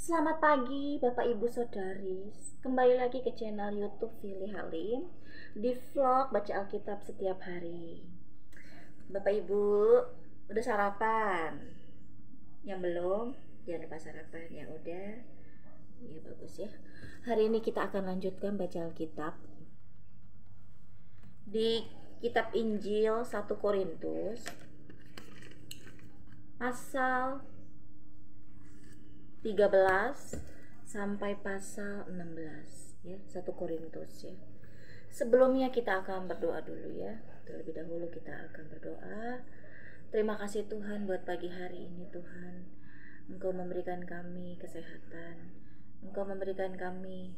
Selamat pagi Bapak Ibu Saudari. Kembali lagi ke channel YouTube Fili Halim di vlog baca Alkitab setiap hari. Bapak Ibu udah sarapan? Yang belum, jangan lupa sarapan. Yang udah, ya bagus ya. Hari ini kita akan lanjutkan baca Alkitab di kitab Injil 1 Korintus pasal 13 sampai pasal 16 ya, 1 Korintus ya. Sebelumnya kita akan berdoa dulu ya. Terlebih dahulu kita akan berdoa. Terima kasih Tuhan buat pagi hari ini Tuhan. Engkau memberikan kami kesehatan. Engkau memberikan kami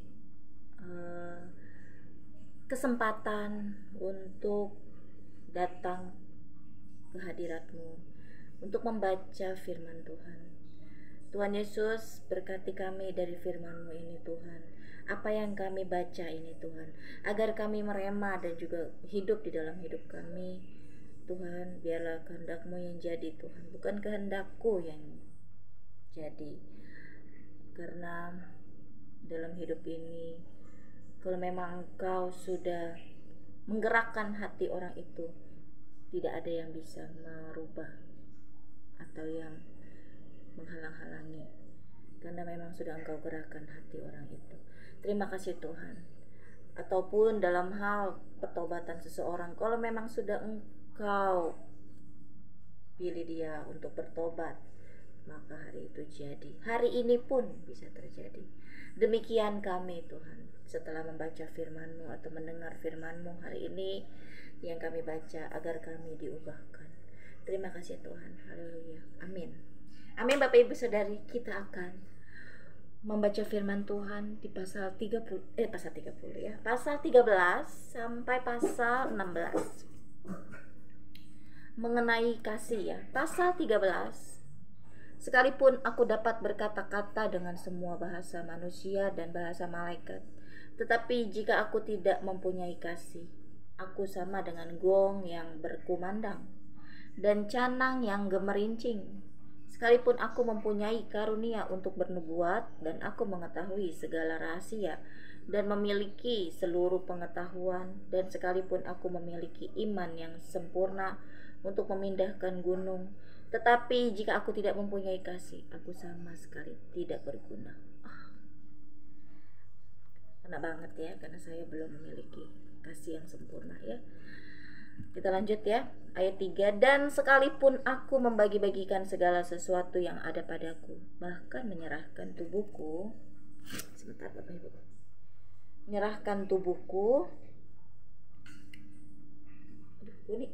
kesempatan untuk datang ke hadirat-Mu untuk membaca firman Tuhan. Tuhan Yesus, berkati kami dari firman-Mu ini Tuhan. Apa yang kami baca ini Tuhan, agar kami merema dan juga hidup di dalam hidup kami. Tuhan, biarlah kehendak-Mu yang jadi Tuhan, bukan kehendakku yang jadi. Karena dalam hidup ini, kalau memang Engkau sudah menggerakkan hati orang itu, tidak ada yang bisa merubah atau yang menghalang-halangi, karena memang sudah Engkau gerakkan hati orang itu. Terima kasih Tuhan. Ataupun dalam hal pertobatan seseorang, kalau memang sudah Engkau pilih dia untuk bertobat, maka hari itu jadi. Hari ini pun bisa terjadi. Demikian kami Tuhan, setelah membaca firman-Mu atau mendengar firman-Mu hari ini yang kami baca, agar kami diubahkan. Terima kasih Tuhan. Haleluya. Amin. Amin. Bapak Ibu Saudari, kita akan membaca firman Tuhan di pasal 30 ya. Pasal 13 sampai pasal 16. Mengenai kasih ya. Pasal 13. Sekalipun aku dapat berkata-kata dengan semua bahasa manusia dan bahasa malaikat, tetapi jika aku tidak mempunyai kasih, aku sama dengan gong yang berkumandang dan canang yang gemerincing. Sekalipun aku mempunyai karunia untuk bernubuat dan aku mengetahui segala rahasia dan memiliki seluruh pengetahuan, dan sekalipun aku memiliki iman yang sempurna untuk memindahkan gunung, tetapi jika aku tidak mempunyai kasih, aku sama sekali tidak berguna. Kena banget ya, karena saya belum memiliki kasih yang sempurna ya. Kita lanjut ya, ayat 3. Dan sekalipun aku membagi-bagikan segala sesuatu yang ada padaku, bahkan menyerahkan tubuhku, sebentar Bapak Ibu, menyerahkan tubuhku, bunyi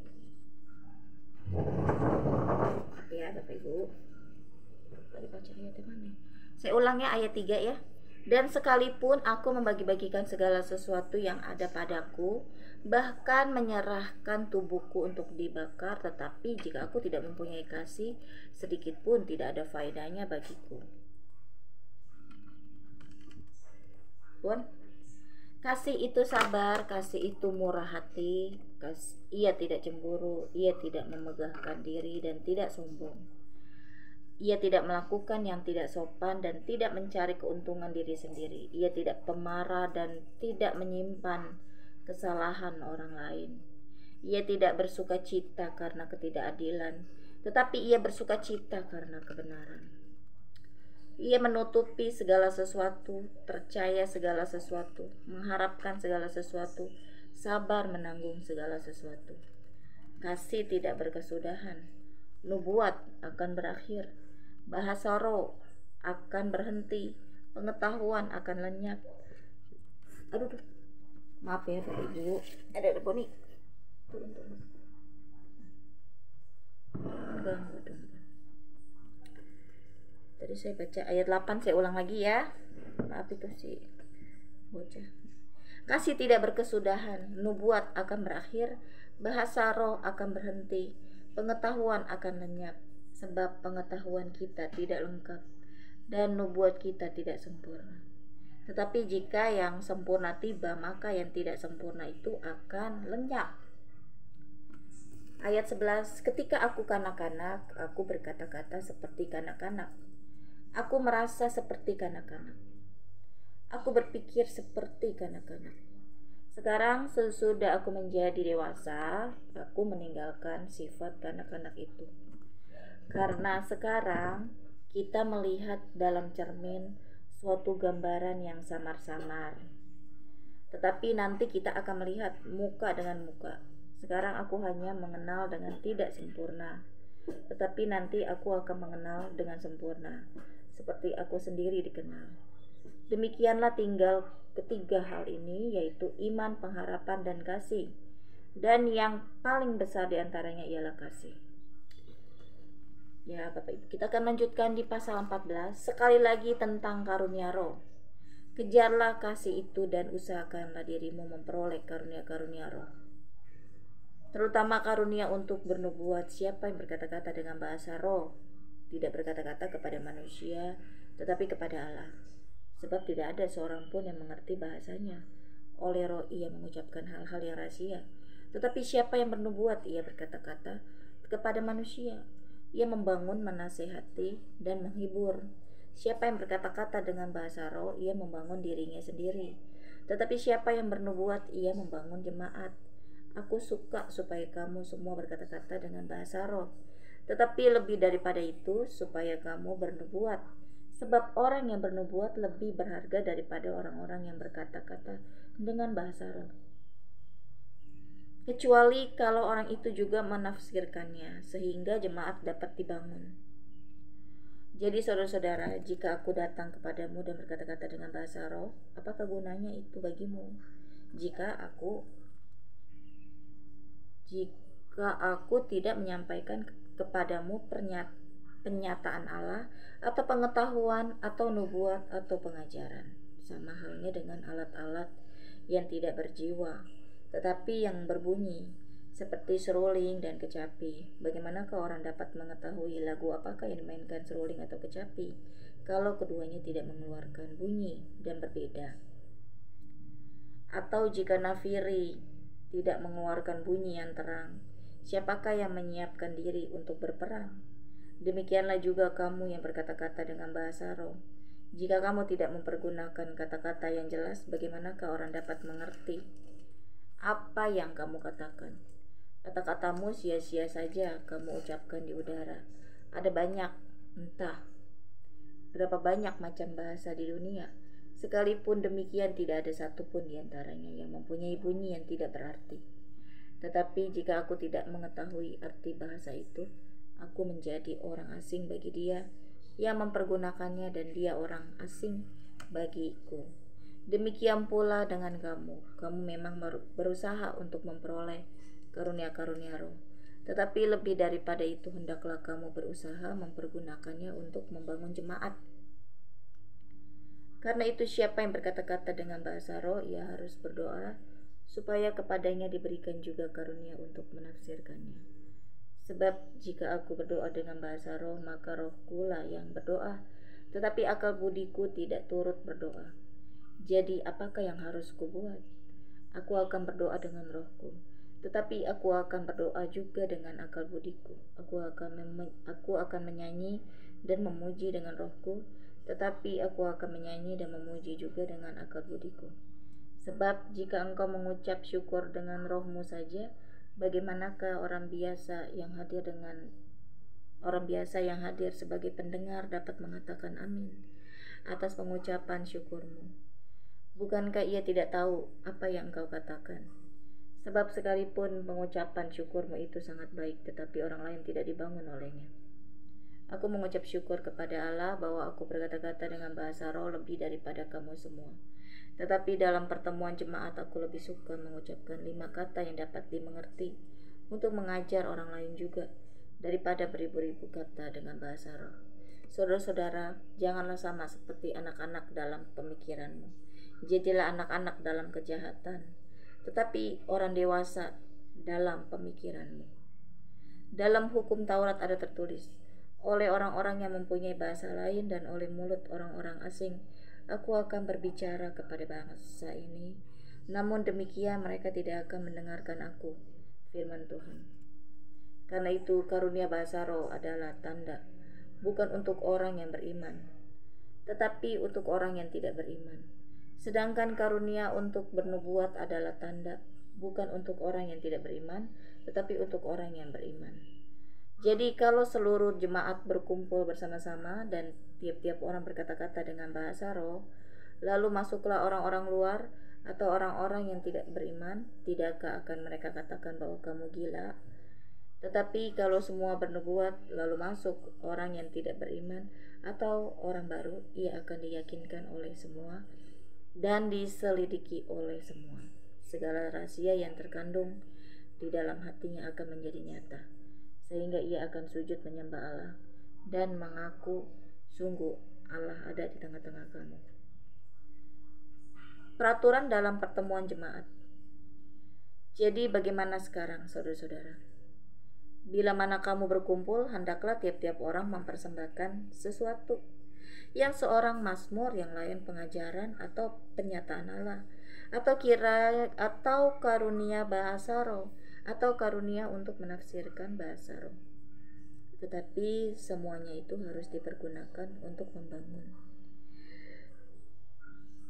ya Bapak Ibu, tadi baca ayat mana? Saya ulang ya, ayat 3 ya. Dan sekalipun aku membagi-bagikan segala sesuatu yang ada padaku, bahkan menyerahkan tubuhku untuk dibakar, tetapi jika aku tidak mempunyai kasih, sedikit pun tidak ada faedahnya bagiku. Pun, kasih itu sabar, kasih itu murah hati, ia tidak cemburu, ia tidak memegahkan diri dan tidak sombong. Ia tidak melakukan yang tidak sopan dan tidak mencari keuntungan diri sendiri. Ia tidak pemarah dan tidak menyimpan kesalahan orang lain. Ia tidak bersuka cita karena ketidakadilan, tetapi ia bersuka cita karena kebenaran. Ia menutupi segala sesuatu, percaya segala sesuatu, mengharapkan segala sesuatu, sabar menanggung segala sesuatu. Kasih tidak berkesudahan, nubuat akan berakhir, bahasa roh akan berhenti, pengetahuan akan lenyap. Aduh, maaf ya Bapak Ibu, ada nih. Turun. Ganggu dong. Tadi saya baca ayat 8, saya ulang lagi ya. Maaf itu sih bocah. Kasih tidak berkesudahan, nubuat akan berakhir, bahasa roh akan berhenti, pengetahuan akan lenyap. Sebab pengetahuan kita tidak lengkap dan nubuat kita tidak sempurna. Tetapi jika yang sempurna tiba, maka yang tidak sempurna itu akan lenyap. Ayat 11. Ketika aku kanak-kanak, aku berkata-kata seperti kanak-kanak. Aku merasa seperti kanak-kanak. Aku berpikir seperti kanak-kanak. Sekarang sesudah aku menjadi dewasa, aku meninggalkan sifat kanak-kanak itu. Karena sekarang kita melihat dalam cermin suatu gambaran yang samar-samar. Tetapi nanti kita akan melihat muka dengan muka. Sekarang aku hanya mengenal dengan tidak sempurna. Tetapi nanti aku akan mengenal dengan sempurna, seperti aku sendiri dikenal. Demikianlah tinggal ketiga hal ini, yaitu iman, pengharapan, dan kasih. Dan yang paling besar diantaranya ialah kasih. Ya Bapak Ibu, kita akan lanjutkan di pasal 14. Sekali lagi tentang karunia roh. Kejarlah kasih itu dan usahakanlah dirimu memperoleh karunia-karunia roh, terutama karunia untuk bernubuat. Siapa yang berkata-kata dengan bahasa roh tidak berkata-kata kepada manusia, tetapi kepada Allah, sebab tidak ada seorang pun yang mengerti bahasanya. Oleh roh ia mengucapkan hal-hal yang rahasia. Tetapi siapa yang bernubuat, ia berkata-kata kepada manusia. Ia membangun, menasehati, dan menghibur. Siapa yang berkata-kata dengan bahasa roh, ia membangun dirinya sendiri. Tetapi siapa yang bernubuat, ia membangun jemaat. Aku suka supaya kamu semua berkata-kata dengan bahasa roh, tetapi lebih daripada itu, supaya kamu bernubuat. Sebab orang yang bernubuat lebih berharga daripada orang-orang yang berkata-kata dengan bahasa roh, kecuali kalau orang itu juga menafsirkannya, sehingga jemaat dapat dibangun. Jadi saudara-saudara, jika aku datang kepadamu dan berkata-kata dengan bahasa roh, apakah gunanya itu bagimu? Jika aku tidak menyampaikan kepadamu penyataan Allah, atau pengetahuan, atau nubuat, atau pengajaran. Sama halnya dengan alat-alat yang tidak berjiwa, tetapi yang berbunyi, seperti seruling dan kecapi. Bagaimanakah orang dapat mengetahui lagu apakah yang dimainkan seruling atau kecapi, kalau keduanya tidak mengeluarkan bunyi dan berbeda? Atau jika nafiri tidak mengeluarkan bunyi yang terang, siapakah yang menyiapkan diri untuk berperang? Demikianlah juga kamu yang berkata-kata dengan bahasa roh. Jika kamu tidak mempergunakan kata-kata yang jelas, bagaimanakah orang dapat mengerti apa yang kamu katakan? Kata-katamu sia-sia saja kamu ucapkan di udara. Ada banyak, entah berapa banyak macam bahasa di dunia. Sekalipun demikian, tidak ada satupun di antaranya yang mempunyai bunyi yang tidak berarti. Tetapi jika aku tidak mengetahui arti bahasa itu, aku menjadi orang asing bagi dia yang mempergunakannya, dan dia orang asing bagiku. Demikian pula dengan kamu. Kamu memang berusaha untuk memperoleh karunia-karunia roh, tetapi lebih daripada itu, hendaklah kamu berusaha mempergunakannya untuk membangun jemaat. Karena itu siapa yang berkata-kata dengan bahasa roh, ia harus berdoa supaya kepadanya diberikan juga karunia untuk menafsirkannya. Sebab jika aku berdoa dengan bahasa roh, maka rohku lah yang berdoa, tetapi akal budiku tidak turut berdoa. Jadi apakah yang harus kubuat? Aku akan berdoa dengan rohku, tetapi aku akan berdoa juga dengan akal budiku. Aku akan menyanyi dan memuji dengan rohku, tetapi aku akan menyanyi dan memuji juga dengan akal budiku. Sebab jika engkau mengucap syukur dengan rohmu saja, bagaimanakah orang biasa yang hadir sebagai pendengar dapat mengatakan amin atas pengucapan syukurmu? Bukankah ia tidak tahu apa yang engkau katakan? Sebab sekalipun pengucapan syukurmu itu sangat baik, tetapi orang lain tidak dibangun olehnya. Aku mengucap syukur kepada Allah bahwa aku berkata-kata dengan bahasa roh lebih daripada kamu semua. Tetapi dalam pertemuan jemaat aku lebih suka mengucapkan 5 kata yang dapat dimengerti untuk mengajar orang lain juga, daripada beribu-ribu kata dengan bahasa roh. Saudara-saudara, janganlah sama seperti anak-anak dalam pemikiranmu. Jadilah anak-anak dalam kejahatan, tetapi orang dewasa dalam pemikiranmu. Dalam hukum Taurat ada tertulis, oleh orang-orang yang mempunyai bahasa lain dan oleh mulut orang-orang asing, aku akan berbicara kepada bangsa ini. Namun demikian mereka tidak akan mendengarkan aku, firman Tuhan. Karena itu karunia bahasa roh adalah tanda, bukan untuk orang yang beriman, tetapi untuk orang yang tidak beriman. Sedangkan karunia untuk bernubuat adalah tanda, bukan untuk orang yang tidak beriman, tetapi untuk orang yang beriman. Jadi kalau seluruh jemaat berkumpul bersama-sama dan tiap-tiap orang berkata-kata dengan bahasa roh, lalu masuklah orang-orang luar atau orang-orang yang tidak beriman, tidakkah akan mereka katakan bahwa kamu gila? Tetapi kalau semua bernubuat lalu masuk orang yang tidak beriman atau orang baru, ia akan diyakinkan oleh semua dan diselidiki oleh semua. Segala rahasia yang terkandung di dalam hatinya akan menjadi nyata, sehingga ia akan sujud menyembah Allah dan mengaku sungguh Allah ada di tengah-tengah kamu. Peraturan dalam pertemuan jemaat. Jadi bagaimana sekarang, saudara-saudara? Bila mana kamu berkumpul, hendaklah tiap-tiap orang mempersembahkan sesuatu. Yang seorang mazmur, yang lain pengajaran atau penyataan Allah, atau karunia bahasa roh, atau karunia untuk menafsirkan bahasa roh. Tetapi semuanya itu harus dipergunakan untuk membangun.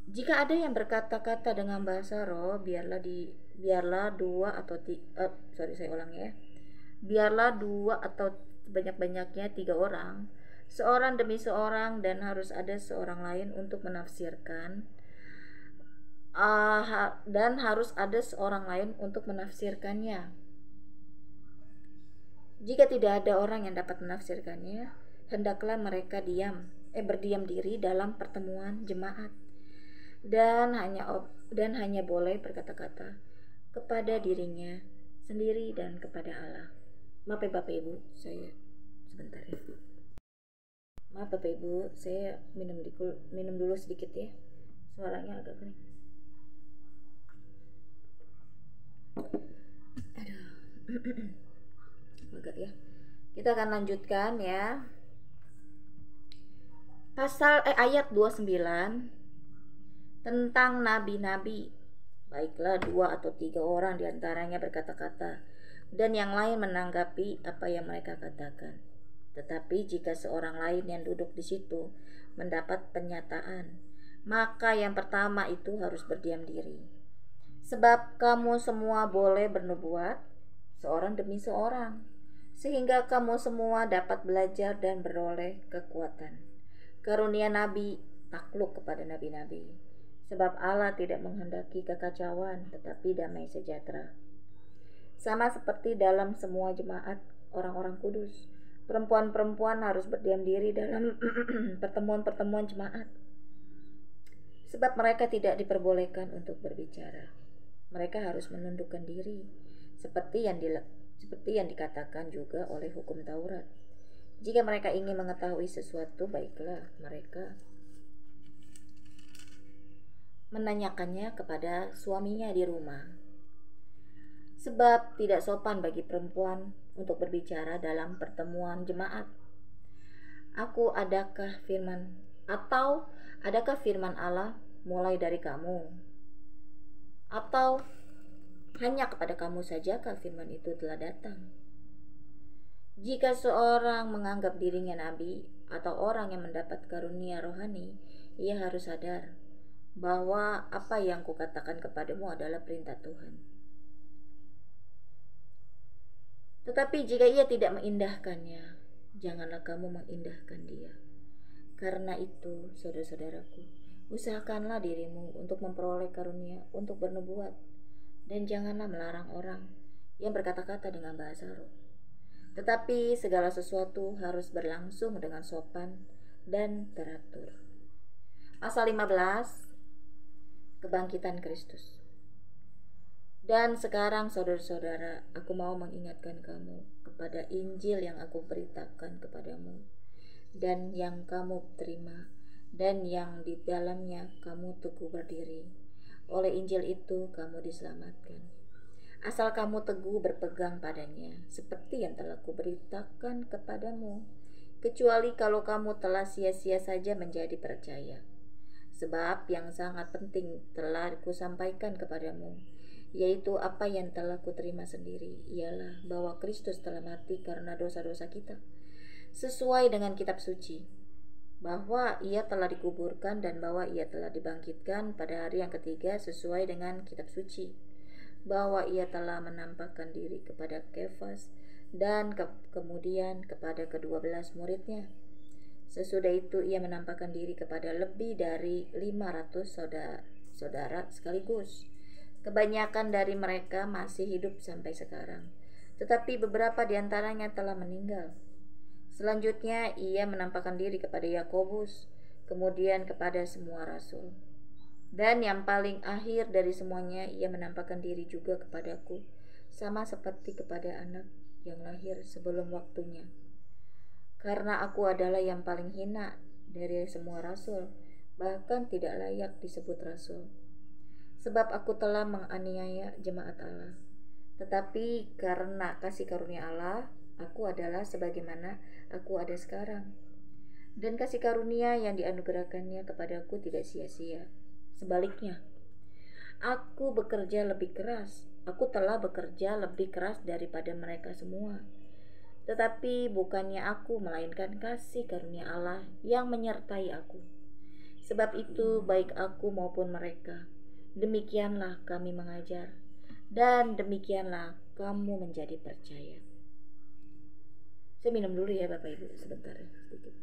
Jika ada yang berkata-kata dengan bahasa roh, biarlah dua atau sebanyak-banyaknya 3 orang, seorang demi seorang, dan harus ada seorang lain untuk menafsirkan, dan harus ada seorang lain untuk menafsirkannya. Jika tidak ada orang yang dapat menafsirkannya, hendaklah mereka berdiam diri dalam pertemuan jemaat, dan hanya boleh berkata-kata kepada dirinya sendiri dan kepada Allah. Maaf ya Bapak Ibu, saya sebentar ya. Maaf Bapak Ibu, saya minum dulu sedikit ya. Suaranya agak kering. Aduh. Agak ya. Kita akan lanjutkan ya. Ayat 29 tentang nabi-nabi. Baiklah 2 atau 3 orang diantaranya berkata-kata, dan yang lain menanggapi apa yang mereka katakan. Tetapi jika seorang lain yang duduk di situ mendapat penyataan, maka yang pertama itu harus berdiam diri. Sebab kamu semua boleh bernubuat, seorang demi seorang, sehingga kamu semua dapat belajar dan beroleh kekuatan. Karunia nabi takluk kepada nabi-nabi, sebab Allah tidak menghendaki kekacauan, tetapi damai sejahtera. Sama seperti dalam semua jemaat orang-orang kudus, perempuan-perempuan harus berdiam diri dalam pertemuan-pertemuan jemaat, sebab mereka tidak diperbolehkan untuk berbicara. Mereka harus menundukkan diri, seperti yang dikatakan juga oleh hukum Taurat. Jika mereka ingin mengetahui sesuatu, baiklah mereka menanyakannya kepada suaminya di rumah. Sebab tidak sopan bagi perempuan untuk berbicara dalam pertemuan jemaat. Adakah firman Allah mulai dari kamu? Atau hanya kepada kamu sajakah firman itu telah datang? Jika seorang menganggap dirinya nabi atau orang yang mendapat karunia rohani, ia harus sadar bahwa apa yang kukatakan kepadamu adalah perintah Tuhan. Tetapi jika ia tidak mengindahkannya, janganlah kamu mengindahkan dia. Karena itu, saudara-saudaraku, usahakanlah dirimu untuk memperoleh karunia untuk bernubuat, dan janganlah melarang orang yang berkata-kata dengan bahasa roh. Tetapi segala sesuatu harus berlangsung dengan sopan dan teratur. Pasal 15, kebangkitan Kristus. Dan sekarang saudara-saudara, aku mau mengingatkan kamu kepada Injil yang aku beritakan kepadamu, dan yang kamu terima, dan yang di dalamnya kamu teguh berdiri. Oleh Injil itu kamu diselamatkan, asal kamu teguh berpegang padanya, seperti yang telah kuberitakan kepadamu, kecuali kalau kamu telah sia-sia saja menjadi percaya. Sebab yang sangat penting telah kusampaikan kepadamu, yaitu apa yang telah kuterima sendiri, ialah bahwa Kristus telah mati karena dosa-dosa kita, sesuai dengan kitab suci, bahwa ia telah dikuburkan dan bahwa ia telah dibangkitkan pada hari yang ketiga sesuai dengan kitab suci, bahwa ia telah menampakkan diri kepada Kefas dan kemudian kepada ke-12 muridnya. Sesudah itu ia menampakkan diri kepada lebih dari 500 saudara sekaligus. Kebanyakan dari mereka masih hidup sampai sekarang, tetapi beberapa di antaranya telah meninggal. Selanjutnya ia menampakkan diri kepada Yakobus, kemudian kepada semua rasul. Dan yang paling akhir dari semuanya, ia menampakkan diri juga kepadaku, sama seperti kepada anak yang lahir sebelum waktunya. Karena aku adalah yang paling hina dari semua rasul, bahkan tidak layak disebut rasul. Sebab aku telah menganiaya jemaat Allah. Tetapi karena kasih karunia Allah, aku adalah sebagaimana aku ada sekarang. Dan kasih karunia yang dianugerahkannya kepadaku tidak sia-sia. Sebaliknya, aku bekerja lebih keras. Aku telah bekerja lebih keras daripada mereka semua. Tetapi bukannya aku, melainkan kasih karunia Allah yang menyertai aku. Sebab itu baik aku maupun mereka, demikianlah kami mengajar, dan demikianlah kamu menjadi percaya. Saya minum dulu ya Bapak Ibu sebentar sedikit.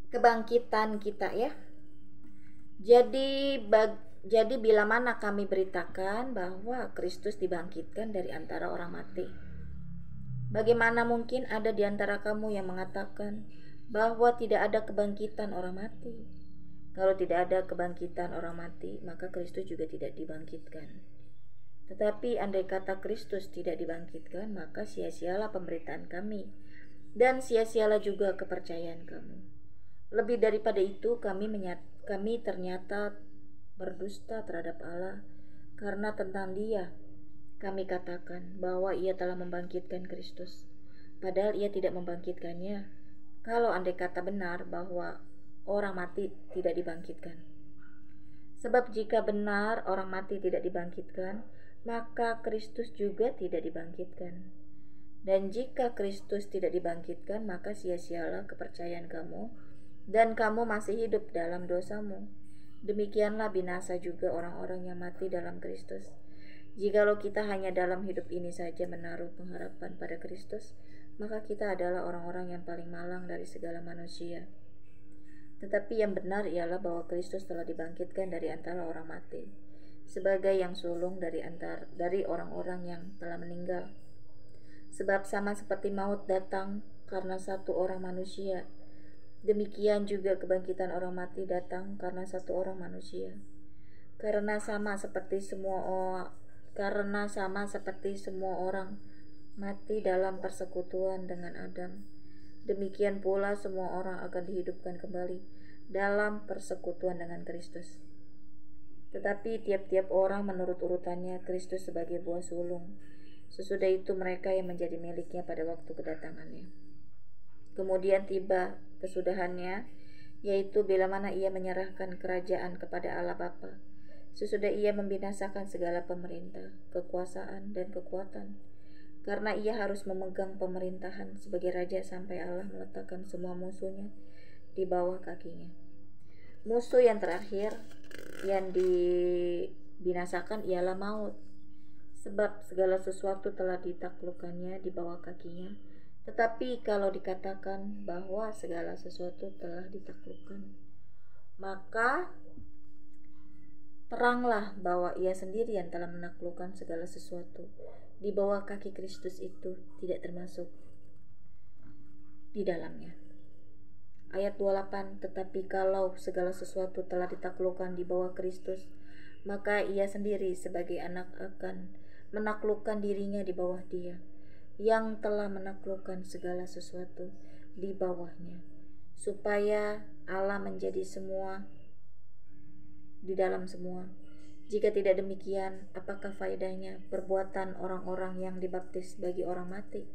Kebangkitan kita ya. Jadi bila mana kami beritakan bahwa Kristus dibangkitkan dari antara orang mati, bagaimana mungkin ada di antara kamu yang mengatakan bahwa tidak ada kebangkitan orang mati? Kalau tidak ada kebangkitan orang mati, maka Kristus juga tidak dibangkitkan. Tetapi andai kata Kristus tidak dibangkitkan, maka sia-sialah pemberitaan kami, dan sia-sialah juga kepercayaan kamu. Lebih daripada itu, kami ternyata berdusta terhadap Allah, karena tentang Dia kami katakan bahwa Ia telah membangkitkan Kristus, padahal Ia tidak membangkitkannya. Kalau andai kata benar bahwa orang mati tidak dibangkitkan. Sebab jika benar orang mati tidak dibangkitkan, maka Kristus juga tidak dibangkitkan. Dan jika Kristus tidak dibangkitkan, maka sia-sialah kepercayaan kamu, dan kamu masih hidup dalam dosamu. Demikianlah binasa juga orang-orang yang mati dalam Kristus. Jikalau kita hanya dalam hidup ini saja menaruh pengharapan pada Kristus, maka kita adalah orang-orang yang paling malang dari segala manusia. Tetapi yang benar ialah bahwa Kristus telah dibangkitkan dari antara orang mati, sebagai yang sulung dari orang-orang yang telah meninggal. Sebab sama seperti maut datang karena satu orang manusia, demikian juga kebangkitan orang mati datang karena satu orang manusia. Karena sama seperti semua orang mati dalam persekutuan dengan Adam, demikian pula semua orang akan dihidupkan kembali dalam persekutuan dengan Kristus. Tetapi tiap-tiap orang menurut urutannya, Kristus sebagai buah sulung, sesudah itu mereka yang menjadi miliknya pada waktu kedatangannya. Kemudian tiba kesudahannya, yaitu bila mana ia menyerahkan kerajaan kepada Allah Bapa, sesudah ia membinasakan segala pemerintah, kekuasaan, dan kekuatan, karena ia harus memegang pemerintahan sebagai raja sampai Allah meletakkan semua musuhnya di bawah kakinya. Musuh yang terakhir yang dibinasakan ialah maut, sebab segala sesuatu telah ditaklukkannya di bawah kakinya. Tetapi kalau dikatakan bahwa segala sesuatu telah ditaklukkan, maka teranglah bahwa ia sendiri yang telah menaklukkan segala sesuatu di bawah kaki Kristus itu tidak termasuk di dalamnya. Ayat 28, tetapi kalau segala sesuatu telah ditaklukkan di bawah Kristus, maka ia sendiri sebagai anak akan menaklukkan dirinya di bawah Dia yang telah menaklukkan segala sesuatu di bawahnya, supaya Allah menjadi semua di dalam semua. Jika tidak demikian, apakah faedahnya perbuatan orang-orang yang dibaptis bagi orang mati?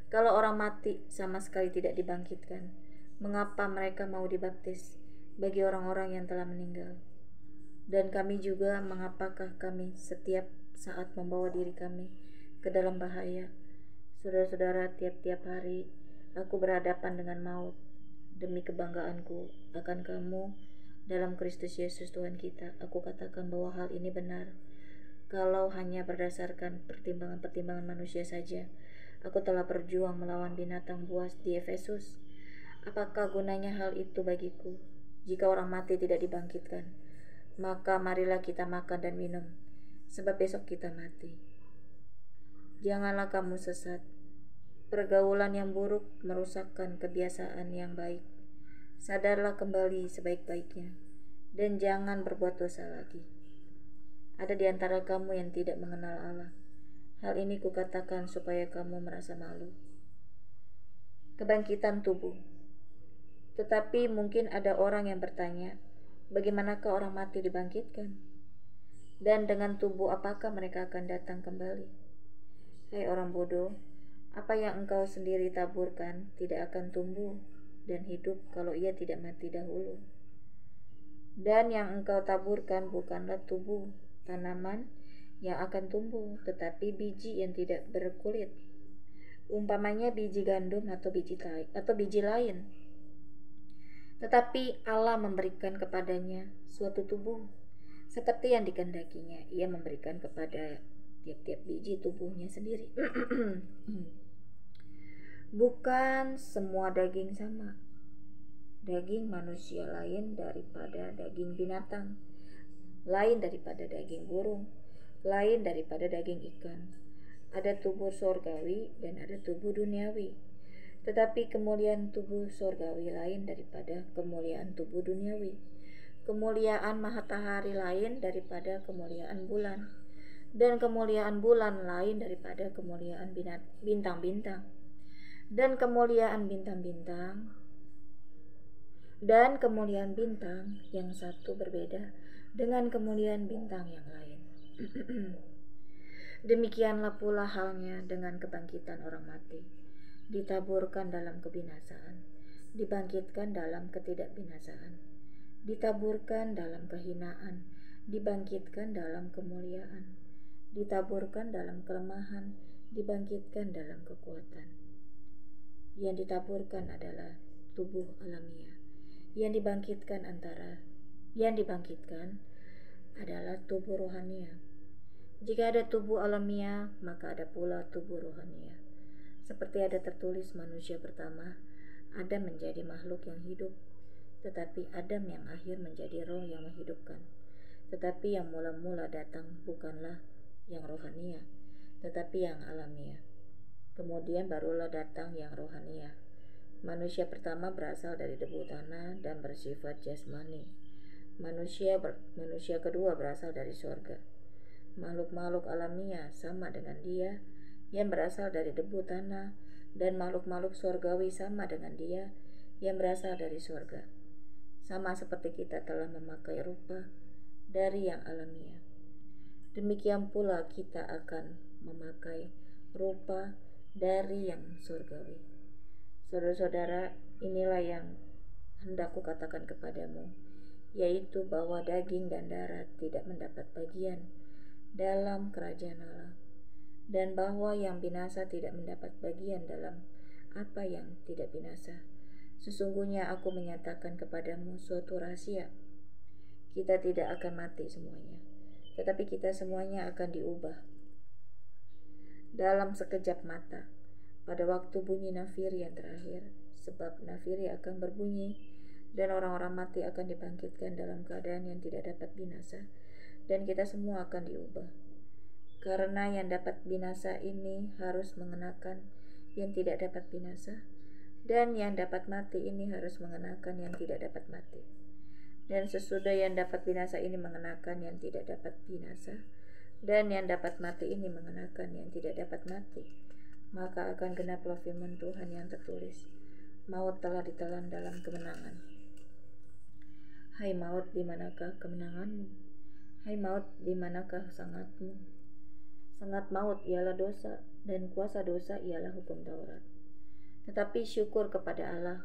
Kalau orang mati sama sekali tidak dibangkitkan, mengapa mereka mau dibaptis bagi orang-orang yang telah meninggal? Dan kami juga, mengapakah kami setiap saat membawa diri kami ke dalam bahaya, Saudara-saudara, tiap-tiap hari aku berhadapan dengan maut. Demi kebanggaanku akan kamu dalam Kristus Yesus Tuhan kita, aku katakan bahwa hal ini benar. Kalau hanya berdasarkan pertimbangan-pertimbangan manusia saja, aku telah berjuang melawan binatang buas di Efesus. Apakah gunanya hal itu bagiku? Jika orang mati tidak dibangkitkan, maka marilah kita makan dan minum, sebab besok kita mati. Janganlah kamu sesat. Pergaulan yang buruk merusakkan kebiasaan yang baik. Sadarlah kembali sebaik-baiknya, dan jangan berbuat dosa lagi. Ada di antara kamu yang tidak mengenal Allah. Hal ini kukatakan supaya kamu merasa malu. Kebangkitan tubuh. Tetapi mungkin ada orang yang bertanya, bagaimanakah orang mati dibangkitkan? Dan dengan tubuh apakah mereka akan datang kembali? Hai orang bodoh, apa yang engkau sendiri taburkan tidak akan tumbuh dan hidup kalau ia tidak mati dahulu. Dan yang engkau taburkan bukanlah tubuh tanaman yang akan tumbuh, tetapi biji yang tidak berkulit. Umpamanya biji gandum atau biji lain. Tetapi Allah memberikan kepadanya suatu tubuh, seperti yang dikehendakinya. Ia memberikan kepada tiap-tiap biji tubuhnya sendiri. Bukan semua daging sama. Daging manusia lain daripada daging binatang, lain daripada daging burung, lain daripada daging ikan. Ada tubuh sorgawi dan ada tubuh duniawi. Tetapi kemuliaan tubuh sorgawi lain daripada kemuliaan tubuh duniawi. Kemuliaan matahari lain daripada kemuliaan bulan, dan kemuliaan bulan lain daripada kemuliaan bintang-bintang. Dan kemuliaan bintang-bintang yang satu berbeda dengan kemuliaan bintang yang lain. Demikianlah pula halnya dengan kebangkitan orang mati. Ditaburkan dalam kebinasaan, dibangkitkan dalam ketidakbinasaan. Ditaburkan dalam kehinaan, dibangkitkan dalam kemuliaan. Ditaburkan dalam kelemahan, dibangkitkan dalam kekuatan. Yang ditaburkan adalah tubuh alamiah. Yang dibangkitkan adalah tubuh rohania. Jika ada tubuh alamiah, maka ada pula tubuh rohania. Seperti ada tertulis, manusia pertama Adam menjadi makhluk yang hidup, tetapi Adam yang akhir menjadi roh yang menghidupkan. Tetapi yang mula-mula datang bukanlah yang rohania, tetapi yang alamiah. Kemudian barulah datang yang rohania. Manusia pertama berasal dari debu tanah dan bersifat jasmani. Manusia kedua berasal dari sorga. Makhluk-makhluk alamiah sama dengan dia yang berasal dari debu tanah, dan makhluk-makhluk sorgawi sama dengan dia yang berasal dari sorga. Sama seperti kita telah memakai rupa dari yang alamiah, demikian pula kita akan memakai rupa dari yang surgawi. Saudara-saudara, inilah yang hendak kukatakan kepadamu, yaitu bahwa daging dan darah tidak mendapat bagian dalam kerajaan Allah, dan bahwa yang binasa tidak mendapat bagian dalam apa yang tidak binasa. Sesungguhnya aku menyatakan kepadamu suatu rahasia. Kita tidak akan mati semuanya, tetapi kita semuanya akan diubah dalam sekejap mata, pada waktu bunyi nafiri yang terakhir. Sebab nafiri akan berbunyi, dan orang-orang mati akan dibangkitkan dalam keadaan yang tidak dapat binasa, dan kita semua akan diubah. Karena yang dapat binasa ini harus mengenakan yang tidak dapat binasa, dan yang dapat mati ini harus mengenakan yang tidak dapat mati. Dan sesudah yang dapat binasa ini mengenakan yang tidak dapat binasa, dan yang dapat mati ini mengenakan yang tidak dapat mati, maka akan genaplah firman Tuhan yang tertulis, maut telah ditelan dalam kemenangan. Hai maut, di manakah kemenanganmu? Hai maut, di manakah sangatmu? Sangat maut ialah dosa, dan kuasa dosa ialah hukum Taurat. Tetapi syukur kepada Allah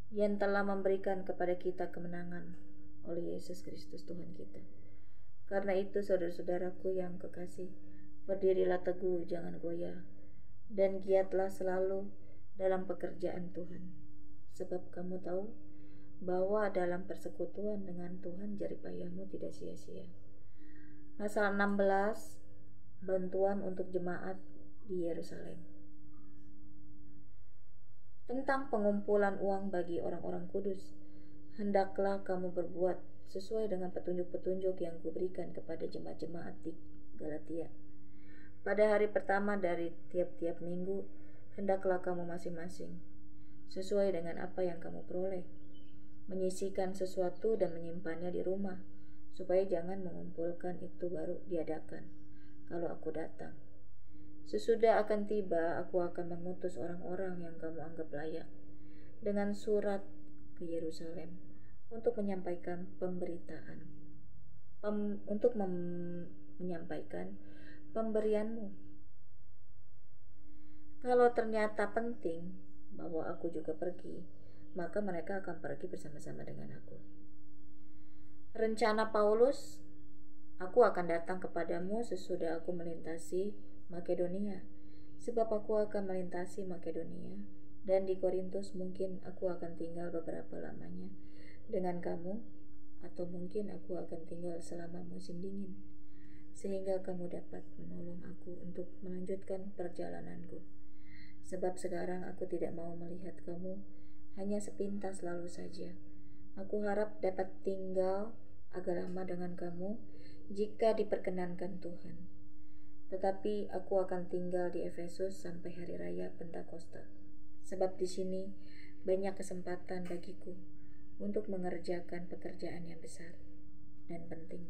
yang telah memberikan kepada kita kemenangan oleh Yesus Kristus Tuhan kita. Karena itu, saudara-saudaraku yang kekasih, berdirilah teguh, jangan goyah. dan giatlah selalu dalam pekerjaan Tuhan. Sebab kamu tahu bahwa dalam persekutuan dengan Tuhan jeripayahmu tidak sia-sia. Pasal 16, bantuan untuk jemaat di Yerusalem. Tentang pengumpulan uang bagi orang-orang kudus, hendaklah kamu berbuat sesuai dengan petunjuk-petunjuk yang kuberikan kepada jemaat-jemaat di Galatia. Pada hari pertama dari tiap-tiap minggu, hendaklah kamu masing-masing, sesuai dengan apa yang kamu peroleh, menyisihkan sesuatu dan menyimpannya di rumah, supaya jangan mengumpulkan itu baru diadakan kalau aku datang. Sesudah akan tiba, aku akan mengutus orang-orang yang kamu anggap layak dengan surat ke Yerusalem untuk menyampaikan pemberitaan, menyampaikan pemberianmu. Kalau ternyata penting bahwa aku juga pergi, maka mereka akan pergi bersama-sama dengan aku. Rencana Paulus, aku akan datang kepadamu sesudah aku melintasi Makedonia, sebab aku akan melintasi Makedonia, dan di Korintus mungkin aku akan tinggal beberapa lamanya dengan kamu, atau mungkin aku akan tinggal selama musim dingin, sehingga kamu dapat menolong aku untuk melanjutkan perjalananku. Sebab sekarang aku tidak mau melihat kamu hanya sepintas lalu saja. Aku harap dapat tinggal agak lama dengan kamu jika diperkenankan Tuhan. Tetapi aku akan tinggal di Efesus sampai hari raya Pentakosta. Sebab di sini banyak kesempatan bagiku untuk mengerjakan pekerjaan yang besar dan penting,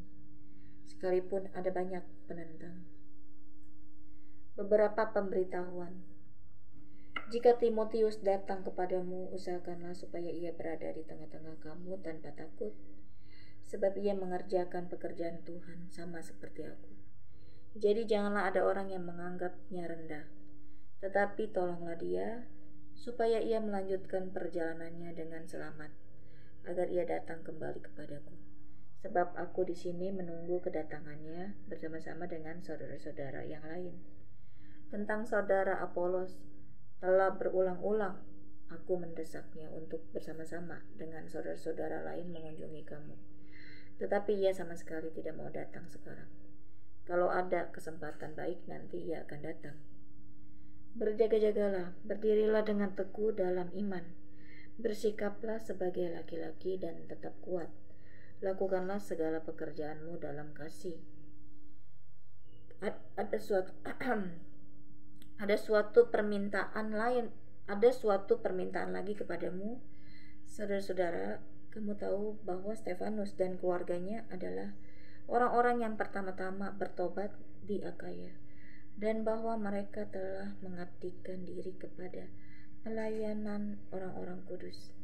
sekalipun ada banyak penentang. Beberapa pemberitahuan. Jika Timotius datang kepadamu, usahakanlah supaya ia berada di tengah-tengah kamu tanpa takut, sebab ia mengerjakan pekerjaan Tuhan sama seperti aku. Jadi janganlah ada orang yang menganggapnya rendah, tetapi tolonglah dia supaya ia melanjutkan perjalanannya dengan selamat, agar ia datang kembali kepadaku. Sebab aku di sini menunggu kedatangannya bersama-sama dengan saudara-saudara yang lain. Tentang saudara Apolos, telah berulang-ulang aku mendesaknya untuk bersama-sama dengan saudara-saudara lain mengunjungi kamu. Tetapi ia sama sekali tidak mau datang sekarang. Kalau ada kesempatan baik, nanti ia akan datang. Berjaga-jagalah, berdirilah dengan teguh dalam iman. Bersikaplah sebagai laki-laki dan tetap kuat. Lakukanlah segala pekerjaanmu dalam kasih. Ada suatu permintaan lagi kepadamu, saudara-saudara. Kamu tahu bahwa Stefanus dan keluarganya adalah orang-orang yang pertama-tama bertobat di Akaya, dan bahwa mereka telah mengabdikan diri kepada pelayanan orang-orang kudus.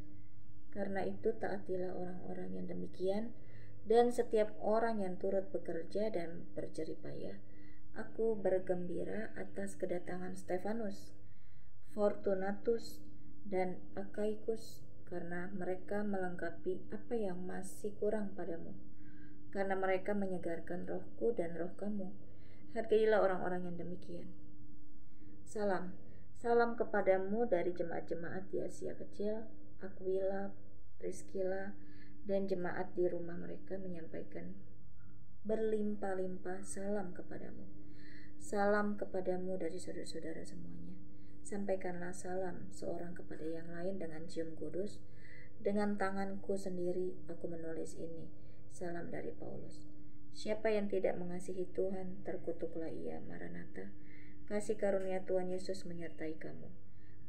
Karena itu taatilah orang-orang yang demikian, dan setiap orang yang turut bekerja dan berjeripayah. Aku bergembira atas kedatangan Stefanus, Fortunatus, dan Akaikus, karena mereka melengkapi apa yang masih kurang padamu, karena mereka menyegarkan rohku dan roh kamu. Hargailah orang-orang yang demikian. Salam kepadamu dari jemaat-jemaat di Asia Kecil. Aquila, Priscilla, dan jemaat di rumah mereka menyampaikan berlimpah-limpah salam kepadamu. Salam kepadamu dari saudara-saudara semuanya. Sampaikanlah salam seorang kepada yang lain dengan cium kudus. Dengan tanganku sendiri aku menulis ini. Salam dari Paulus. Siapa yang tidak mengasihi Tuhan, terkutuklah ia. Maranatha. Kasih karunia Tuhan Yesus menyertai kamu.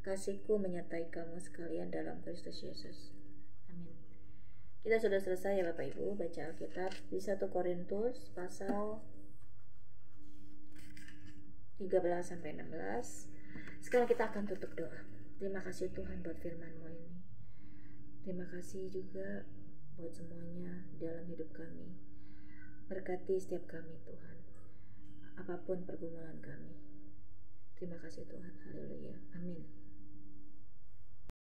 Kasihku menyertai kamu sekalian dalam Kristus Yesus. Amin. Kita sudah selesai ya Bapak Ibu baca Alkitab di 1 Korintus pasal 13-16. Sekarang kita akan tutup doa. Terima kasih Tuhan buat firman-Mu ini. Terima kasih juga buat semuanya dalam hidup kami. Berkati setiap kami Tuhan, apapun pergumulan kami. Terima kasih Tuhan. Haleluya. Amin.